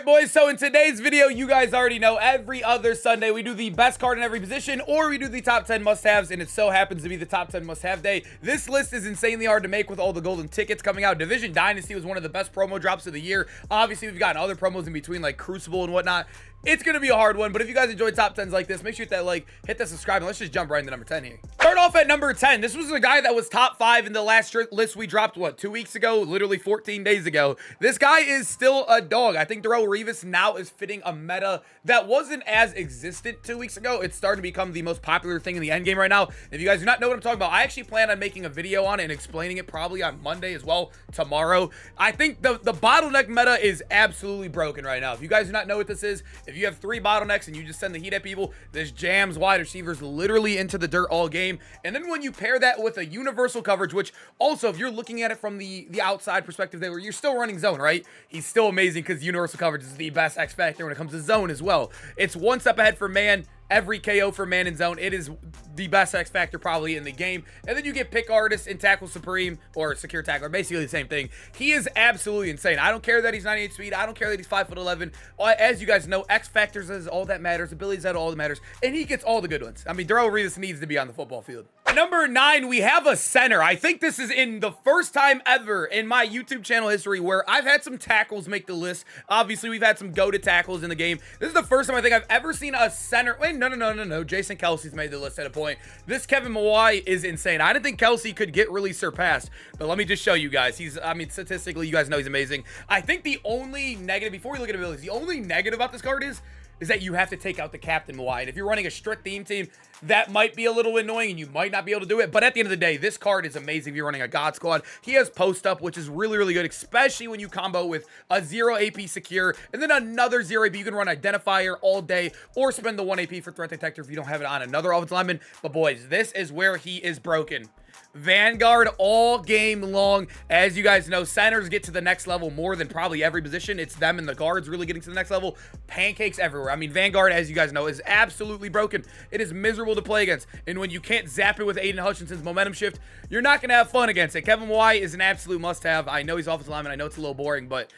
Boys, so in today's video, you guys already know every other Sunday we do the best card in every position, or we do the top 10 must-haves, and it so happens to be the top 10 must-have day. This list is insanely hard to make with all the golden tickets coming out. Division Dynasty was one of the best promo drops of the year. Obviously, we've gotten other promos in between, like Crucible and whatnot. It's going to be a hard one, but if you guys enjoy top 10s like this, make sure you hit that like, hit that subscribe, and let's just jump right into number 10 here. Start off at number 10. This was a guy that was top 5 in the last list we dropped, what, 2 weeks ago? Literally 14 days ago. This guy is still a dog. I think Darrell Revis now is fitting a meta that wasn't as existent 2 weeks ago. It's starting to become the most popular thing in the end game right now. If you guys do not know what I'm talking about, I actually plan on making a video on it and explaining it probably on Monday as well, tomorrow. I think the bottleneck meta is absolutely broken right now. If you guys do not know what this is, if you have 3 bottlenecks and you just send the heat at people, this jams wide receivers literally into the dirt all game. And then when you pair that with a universal coverage, which also, if you're looking at it from the outside perspective, there, you're still running zone, right? He's still amazing because universal coverage is the best X factor when it comes to zone as well. It's one step ahead for man. Every KO for man in zone. It is the best X factor probably in the game. And then you get pick artist and tackle supreme, or secure tackler, basically the same thing. He is absolutely insane. I don't care that he's 98 speed. I don't care that he's 5'11". As you guys know, X factors is all that matters. Abilities are all that matters. And he gets all the good ones. I mean, Darrell Revis needs to be on the football field. At number 9, we have a center. I think this is in the first time ever in my YouTube channel history where I've had some tackles make the list. Obviously, we've had some go-to tackles in the game. This is the first time I think I've ever seen a center. Wait, no. Jason Kelsey's made the list at a point. This Kevin Mawai is insane. I didn't think Kelsey could get really surpassed, but let me just show you guys. I mean, statistically, you guys know he's amazing. I think the only negative, before we look at abilities, the only negative about this card is that you have to take out the captain Mawai. And if you're running a strict theme team, that might be a little annoying and you might not be able to do it. But at the end of the day, this card is amazing if you're running a God Squad. He has post up, which is really, really good, especially when you combo with a 0 AP secure and then another 0 AP. You can run identifier all day or spend the 1 AP for threat detector if you don't have it on another offensive lineman. But boys, this is where he is broken. Vanguard all game long. As you guys know, centers get to the next level more than probably every position. It's them and the guards really getting to the next level. Pancakes everywhere. I mean, Vanguard, as you guys know, is absolutely broken. It is miserable to play against. And when you can't zap it with Aiden Hutchinson's momentum shift, you're not going to have fun against it. Kevin Mawai is an absolute must-have. I know he's offensive lineman. I know it's a little boring, but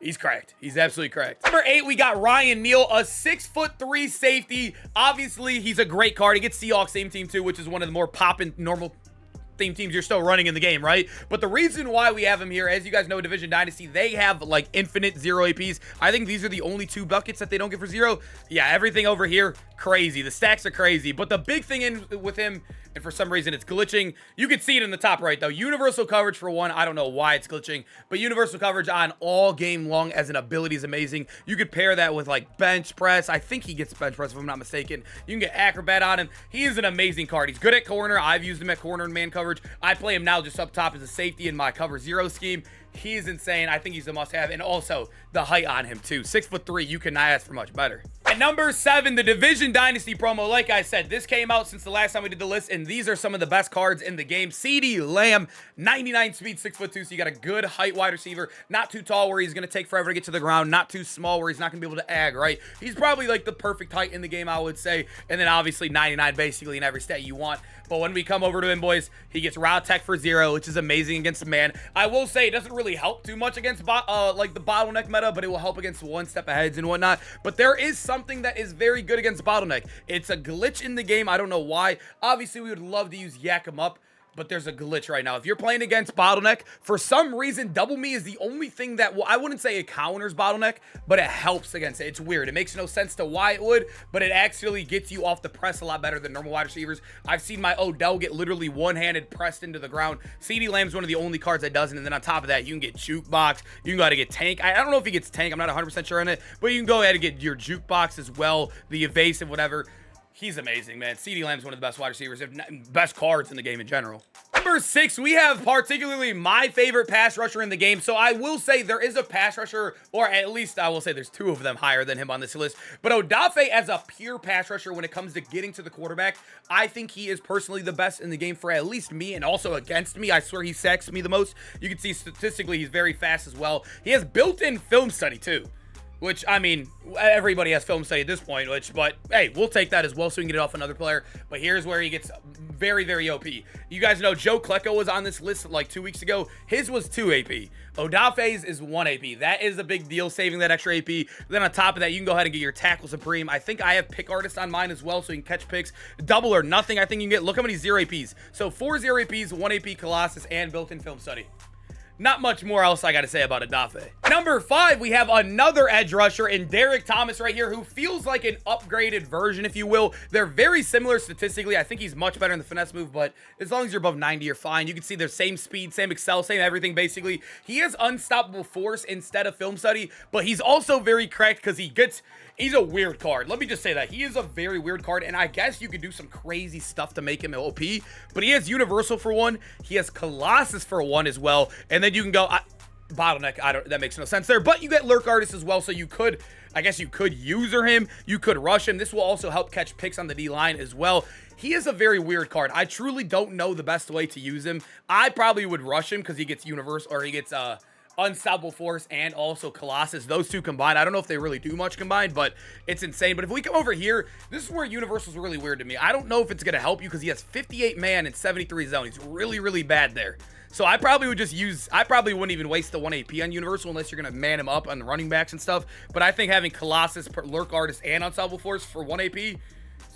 he's cracked. He's absolutely cracked. Number 8, we got Ryan Neal, a 6'3" safety. Obviously, he's a great card. He gets Seahawks same team too, which is one of the more poppin' normal theme teams you're still running in the game, right? But the reason why we have him here, as you guys know, Division Dynasty, they have like infinite 0 APs. I think these are the only 2 buckets that they don't get for 0. Yeah, everything over here, crazy. The stacks are crazy. But the big thing with him, and for some reason it's glitching, you can see it in the top right though. Universal coverage for one. I don't know why it's glitching, but universal coverage on all game long as an ability is amazing. You could pair that with like bench press. I think he gets bench press if I'm not mistaken. You can get acrobat on him. He is an amazing card. He's good at corner. I've used him at corner and man coverage. I play him now just up top as a safety in my cover 0 scheme. He's insane. I think he's a must-have. And also, the height on him, too. 6'3". You cannot ask for much better. At number 7, the Division Dynasty promo. Like I said, this came out since the last time we did the list, and these are some of the best cards in the game. CeeDee Lamb, 99 speed, 6'2", so you got a good height wide receiver. Not too tall where he's going to take forever to get to the ground. Not too small where he's not going to be able to ag, right? He's probably like the perfect height in the game, I would say. And then obviously 99 basically in every stat you want. But when we come over to him, boys, he gets route tech for 0, which is amazing against a man. I will say it doesn't really help too much against like the bottleneck meta, but it will help against one step aheads and whatnot. But there is something that is very good against bottleneck. It's a glitch in the game. I don't know why. Obviously, we would love to use Yak 'em up, but there's a glitch right now. If you're playing against bottleneck, for some reason, double me is the only thing that, well, I wouldn't say it counters bottleneck, but it helps against it. It's weird. It makes no sense to why it would, but it actually gets you off the press a lot better than normal wide receivers. I've seen my Odell get literally one-handed pressed into the ground. CeeDee Lamb's one of the only cards that doesn't, and then on top of that, you can get jukebox. You can go ahead and get tank. I don't know if he gets tank. I'm not 100% sure on it, but you can go ahead and get your jukebox as well, the evasive, whatever. He's amazing, man. CeeDee Lamb's one of the best wide receivers, if not best cards in the game in general. Number 6, we have particularly my favorite pass rusher in the game. So I will say there is a pass rusher, or at least I will say there's 2 of them higher than him on this list. But Odafe as a pure pass rusher when it comes to getting to the quarterback, I think he is personally the best in the game for at least me and also against me. I swear he sacks me the most. You can see statistically he's very fast as well. He has built-in film study too. which, I mean, everybody has film study at this point, but hey, we'll take that as well so we can get it off another player. But here's where he gets very, very OP. You guys know Joe Klecko was on this list like 2 weeks ago. His was 2 AP. Odafe's is 1 AP. That is a big deal, saving that extra AP. Then on top of that, you can go ahead and get your Tackle Supreme. I think I have Pick Artist on mine as well, so you can catch picks. Double or nothing, I think you can get. Look how many 0 APs. So 4 0 APs, 1 AP Colossus, and built-in film study. Not much more else I got to say about Odafe. Number 5, we have another edge rusher in Derek Thomas right here, who feels like an upgraded version, if you will. They're very similar statistically. I think he's much better in the finesse move, but as long as you're above 90, you're fine. You can see they're same speed, same excel, same everything, basically. He has unstoppable force instead of film study, but he's also very cracked because he's a weird card. Let me just say that. He is a very weird card, and I guess you could do some crazy stuff to make him OP, but he has Universal for 1. He has Colossus for 1 as well, and then you can go Bottleneck. That makes no sense there, but you get Lurk Artist as well, so you could, I guess you could user him, you could rush him. This will also help catch picks on the D-line as well. He is a very weird card. I truly don't know the best way to use him. I probably would rush him because he gets Universal, or he gets Unstoppable Force and also Colossus. Those two combined, I don't know if they really do much combined, but it's insane. But if we come over here, this is where Universal's really weird to me. I don't know if it's going to help you because he has 58 man and 73 zone. He's really, really bad there. So I probably would just use, I probably wouldn't even waste the 1 AP on Universal unless you're going to man him up on the running backs and stuff. But I think having Colossus, Lurk Artist, and Unstoppable Force for 1 AP,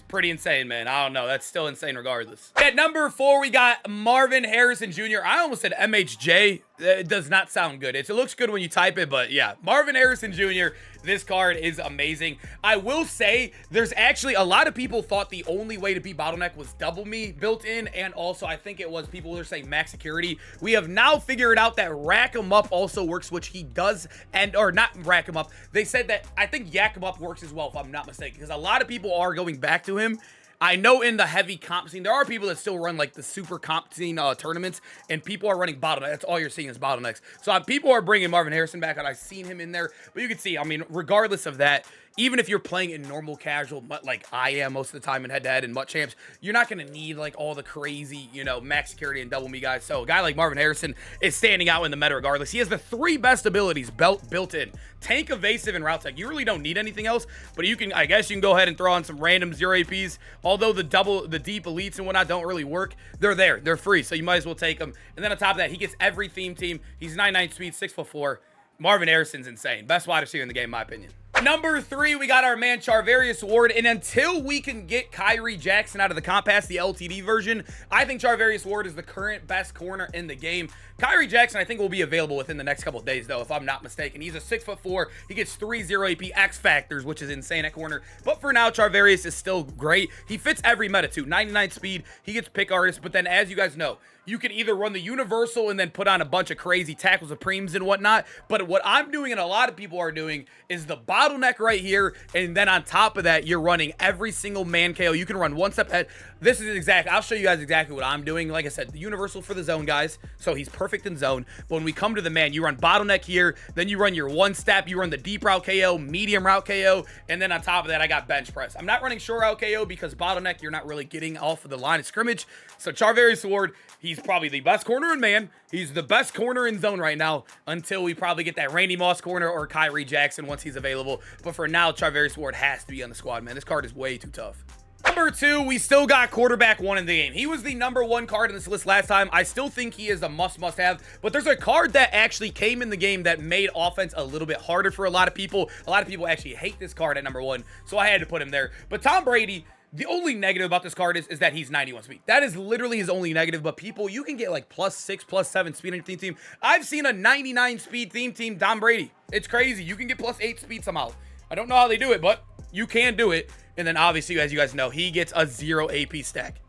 pretty insane, man. I don't know. That's still insane regardless. At number 4, we got Marvin Harrison Jr. I almost said MHJ. It does not sound good. It looks good when you type it, but yeah. Marvin Harrison Jr., this card is amazing. I will say there's actually a lot of people thought the only way to beat Bottleneck was Double Me built in, and also I think it was people were saying max security. We have now figured out that Rack 'em Up also works, which he does, or not Rack 'em Up. They said that, I think Yak 'em Up works as well, if I'm not mistaken, because a lot of people are going back to him. I know in the heavy comp scene, there are people that still run like the super comp scene tournaments, and people are running bottleneck. That's all you're seeing is bottlenecks. So people are bringing Marvin Harrison back, and I've seen him in there. But you can see, I mean, regardless of that, even if you're playing in normal casual, like I am most of the time in head-to-head and MUT champs, you're not going to need like all the crazy, you know, max security and double me guys. So a guy like Marvin Harrison is standing out in the meta regardless. He has the 3 best abilities built in. Tank, evasive, and route tech. You really don't need anything else, but you can, I guess you can go ahead and throw on some random 0 APs. Although the deep elites and whatnot don't really work, they're there. They're free, so you might as well take them. And then on top of that, he gets every theme team. He's 9'9" speed, 6'4". Marvin Harrison's insane. Best wide receiver in the game, in my opinion. Number 3, we got our man Charvarius Ward, and until we can get Kyrie Jackson out of the comp pass, the LTD version, I think Charvarius Ward is the current best corner in the game. Kyrie Jackson, I think, will be available within the next couple of days, though, if I'm not mistaken. He's a 6'4". He gets 3 0 AP X factors, which is insane at corner. But for now, Charvarius is still great. He fits every meta, too. 99 speed. He gets pick artist. But then, as you guys know, you can either run the universal and then put on a bunch of crazy tackles, supremes and whatnot. But what I'm doing and a lot of people are doing is the bottleneck right here. And then on top of that, you're running every single man KO. You can run one step ahead. This is exactly, I'll show you guys exactly what I'm doing. Like I said, the universal for the zone guys. So he's perfect in zone. But when we come to the man, you run bottleneck here. Then you run your one step. You run the deep route KO, medium route KO. And then on top of that, I got bench press. I'm not running short route KO because bottleneck, you're not really getting off of the line of scrimmage. So Charvarius Ward, he's probably the best corner in man. He's the best corner in zone right now until we probably get that Randy Moss corner or Kyrie Jackson once he's available. But for now, Charvarius Ward has to be on the squad, man. This card is way too tough. Number 2, we still got quarterback 1 in the game. He was the number 1 card in this list last time. I still think he is a must-have, but there's a card that actually came in the game that made offense a little bit harder for a lot of people. A lot of people actually hate this card at number 1, so I had to put him there. But Tom Brady, the only negative about this card is that he's 91 speed. That is literally his only negative, but people, you can get like +6, +7 speed on your theme team. I've seen a 99 speed theme team, Tom Brady. It's crazy. You can get +8 speed somehow. I don't know how they do it, but you can do it. And then obviously, as you guys know, he gets a 0 AP stack.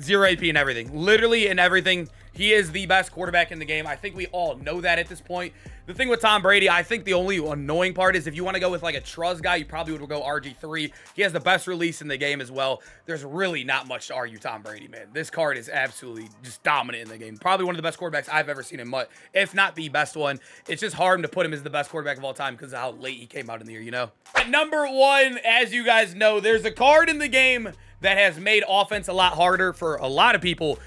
0 AP in everything. Literally in everything. He is the best quarterback in the game. I think we all know that at this point. The thing with Tom Brady, I think the only annoying part is if you want to go with like a trust guy, you probably would go RG3. He has the best release in the game as well. There's really not much to argue Tom Brady, man. This card is absolutely just dominant in the game. Probably one of the best quarterbacks I've ever seen in MUT, if not the best one. It's just hard to put him as the best quarterback of all time because of how late he came out in the year, you know? At number 1, as you guys know, there's a card in the game that has made offense a lot harder for a lot of people.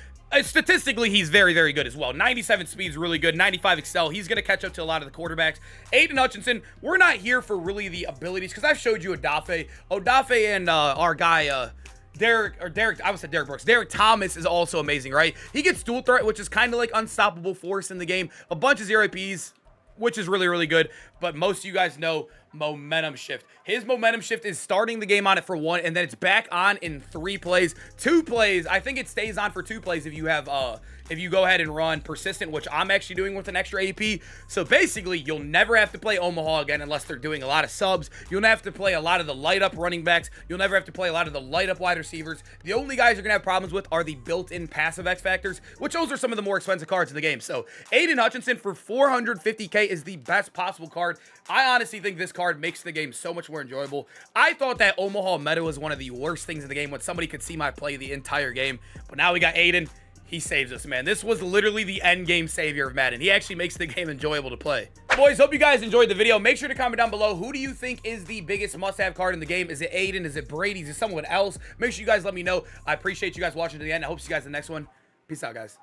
Statistically, he's very, very good as well. 97 speed's really good. 95 excel. He's going to catch up to a lot of the quarterbacks. Aiden Hutchinson, we're not here for really the abilities because I've showed you Odafe. Odafe and our guy, Derek, I would say Derek Brooks. Derek Thomas is also amazing, right? He gets dual threat, which is kind of like unstoppable force in the game. A bunch of 0 APs, which is really, really good. But most of you guys know momentum shift. His momentum shift is starting the game on it for 1, and then it's back on in 3 plays. 2 plays, I think it stays on for 2 plays if you have if you go ahead and run persistent, which I'm actually doing with an extra AP. So basically, you'll never have to play Omaha again unless they're doing a lot of subs. You'll have to play a lot of the light up running backs. You'll never have to play a lot of the light up wide receivers. The only guys you're gonna have problems with are the built-in passive X factors, which those are some of the more expensive cards in the game. So Aiden Hutchinson for 450K is the best possible card. I honestly think this card makes the game so much more enjoyable. I thought that Omaha meta was one of the worst things in the game when somebody could see my play the entire game. But now we got Aiden. He saves us, man. This was literally the end game savior of Madden. He actually makes the game enjoyable to play. Boys, hope you guys enjoyed the video. Make sure to comment down below. Who do you think is the biggest must-have card in the game? Is it Aiden? Is it Brady? Is it someone else? Make sure you guys let me know. I appreciate you guys watching to the end. I hope to see you guys in the next one. Peace out, guys.